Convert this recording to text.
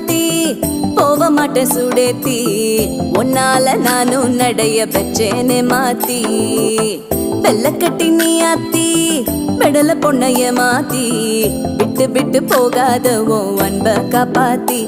மாத்தி போக மாட்டேன் சுடேத்தி உன்னால நானும் நடைய பெச்சேனே மாத்தி வெள்ளக்கட்டி நீ ஆத்தி பெடல பொண்ணைய மாத்தி விட்டு விட்டு போகாத உன் அன்ப காப்பாத்தி